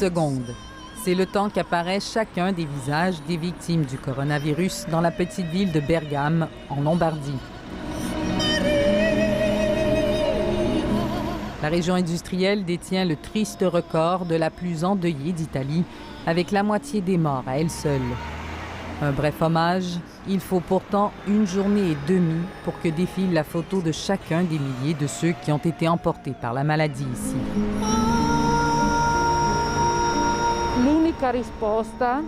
secondes. C'est le temps qu'apparaît chacun des visages des victimes du coronavirus dans la petite ville de Bergame, en Lombardie. La région industrielle détient le triste record de la plus endeuillée d'Italie, avec la moitié des morts à elle seule. Un bref hommage, il faut pourtant une journée et demie pour que défile la photo de chacun des milliers de ceux qui ont été emportés par la maladie ici. L'unica risposta,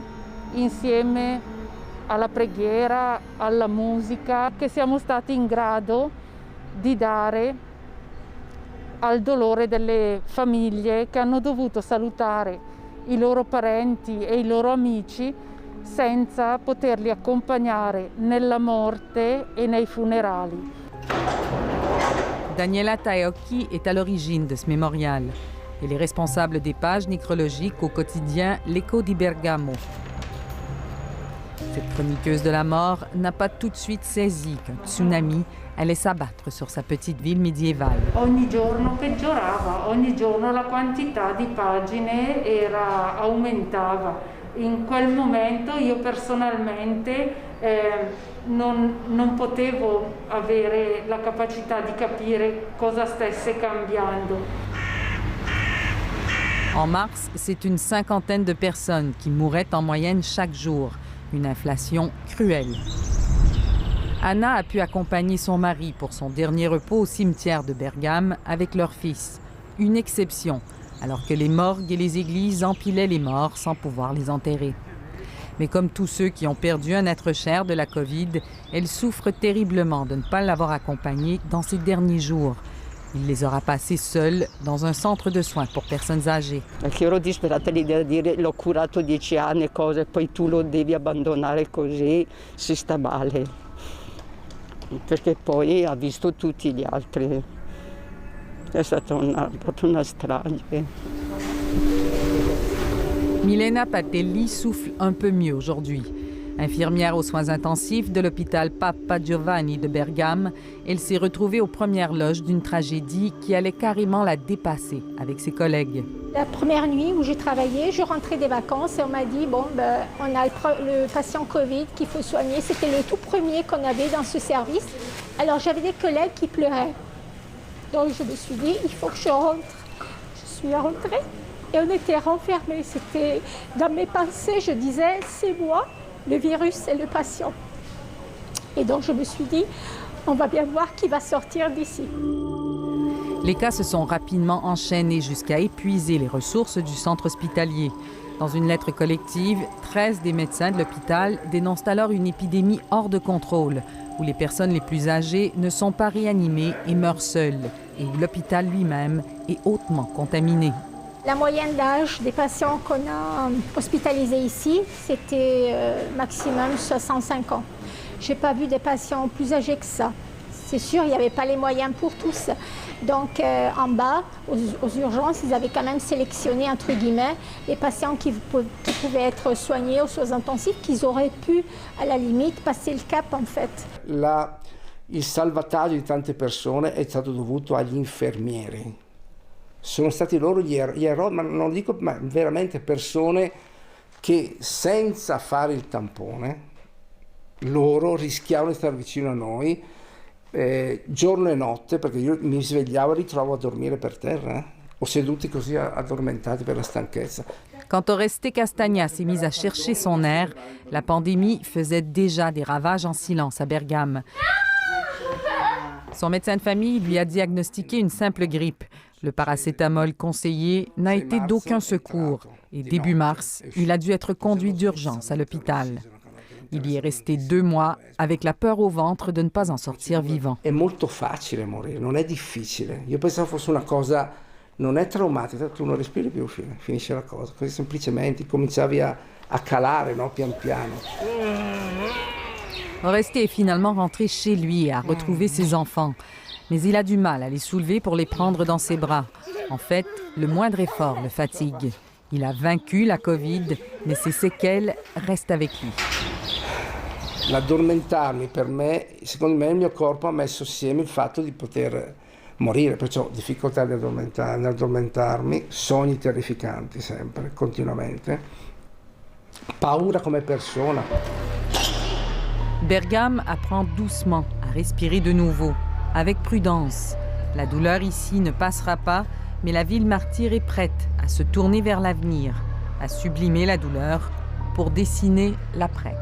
insieme alla preghiera, alla musica, che siamo stati in grado di dare al dolore delle famiglie che hanno dovuto salutare i loro parenti e i loro amici senza poterli accompagnare nella morte e nei funerali. Daniela Taocchi est à l'origine de ce mémorial. Elle est responsable des pages nécrologiques au quotidien L'Eco di Bergamo. Cette chroniqueuse de la mort n'a pas tout de suite saisi qu'un tsunami allait s'abattre sur sa petite ville médiévale. Ogni giorno peggiorava, ogni giorno la quantità di pagine aumentava. In quel momento io personalmente non potevo avere la capacità di capire cosa stesse cambiando. En mars, c'est une cinquantaine de personnes qui mouraient en moyenne chaque jour. Une inflation cruelle. Anna a pu accompagner son mari pour son dernier repos au cimetière de Bergame avec leur fils. Une exception, alors que les morgues et les églises empilaient les morts sans pouvoir les enterrer. Mais comme tous ceux qui ont perdu un être cher de la COVID, elle souffre terriblement de ne pas l'avoir accompagné dans ces derniers jours. Il les aura passés seuls dans un centre de soins pour personnes âgées. Perché ero disperata l'idea di dire l'ho curato 10 anni e cose, poi tu lo devi abbandonare così, si sta male. Perché poi ha visto tutti gli altri. È stata proprio una strage. Milena Patelli souffle un peu mieux aujourd'hui. Infirmière aux soins intensifs de l'hôpital Papa Giovanni de Bergame, elle s'est retrouvée aux premières loges d'une tragédie qui allait carrément la dépasser avec ses collègues. La première nuit où j'ai travaillé, je rentrais des vacances et on m'a dit bon, on a le patient Covid qu'il faut soigner. C'était le tout premier qu'on avait dans ce service. Alors j'avais des collègues qui pleuraient. Donc je me suis dit il faut que je rentre. Je suis rentrée et on était renfermés. C'était dans mes pensées, je disais c'est moi. Le virus, c'est le patient. Et donc, je me suis dit, on va bien voir qui va sortir d'ici. Les cas se sont rapidement enchaînés jusqu'à épuiser les ressources du centre hospitalier. Dans une lettre collective, 13 des médecins de l'hôpital dénoncent alors une épidémie hors de contrôle, où les personnes les plus âgées ne sont pas réanimées et meurent seules, et où l'hôpital lui-même est hautement contaminé. La moyenne d'âge des patients qu'on a hospitalisés ici, c'était maximum 65 ans. Je n'ai pas vu des patients plus âgés que ça. C'est sûr, il n'y avait pas les moyens pour tous. Donc en bas, aux urgences, ils avaient quand même sélectionné, entre guillemets, les patients qui pouvaient être soignés aux soins intensifs, qu'ils auraient pu, à la limite, passer le cap en fait. Il salvataggio di tante persone è stato dovuto agli infermieri. Sono stati loro gli eroi, ma non dico, ma veramente persone che senza fare il tampone, loro rischiavano di stare vicino a noi giorno e notte, perché io mi svegliavo e ritrovo a dormire per terra, o seduti così addormentati per la stanchezza. Quand Oreste Castagna s'est mise à chercher son air, la pandémie faisait déjà des ravages en silence à Bergame. Son médecin de famille lui a diagnostiqué une simple grippe. Le paracétamol conseillé n'a été d'aucun secours et début mars, il a dû être conduit d'urgence à l'hôpital. Il y est resté 2 mois avec la peur au ventre de ne pas en sortir vivant. È molto facile morire, non è difficile. Io pensavo fosse una cosa, non è traumatica, tu non respiri più, finisce la cosa. Così semplicemente cominciavi a calare, no? Pian piano. Oreste est finalement rentré chez lui et a retrouvé ses enfants. Mais il a du mal à les soulever pour les prendre dans ses bras. En fait, le moindre effort le fatigue. Il a vaincu la Covid, mais ses séquelles restent avec lui. L'addormentarmi per me, secondo me il mio corpo ha messo assieme il fatto di poter morire, perciò difficoltà nell'addormentarmi, sogni terrificanti sempre, continuamente, paura come persona. Bergame apprend doucement à respirer de nouveau, avec prudence. La douleur ici ne passera pas, mais la ville martyre est prête à se tourner vers l'avenir, à sublimer la douleur pour dessiner l'après.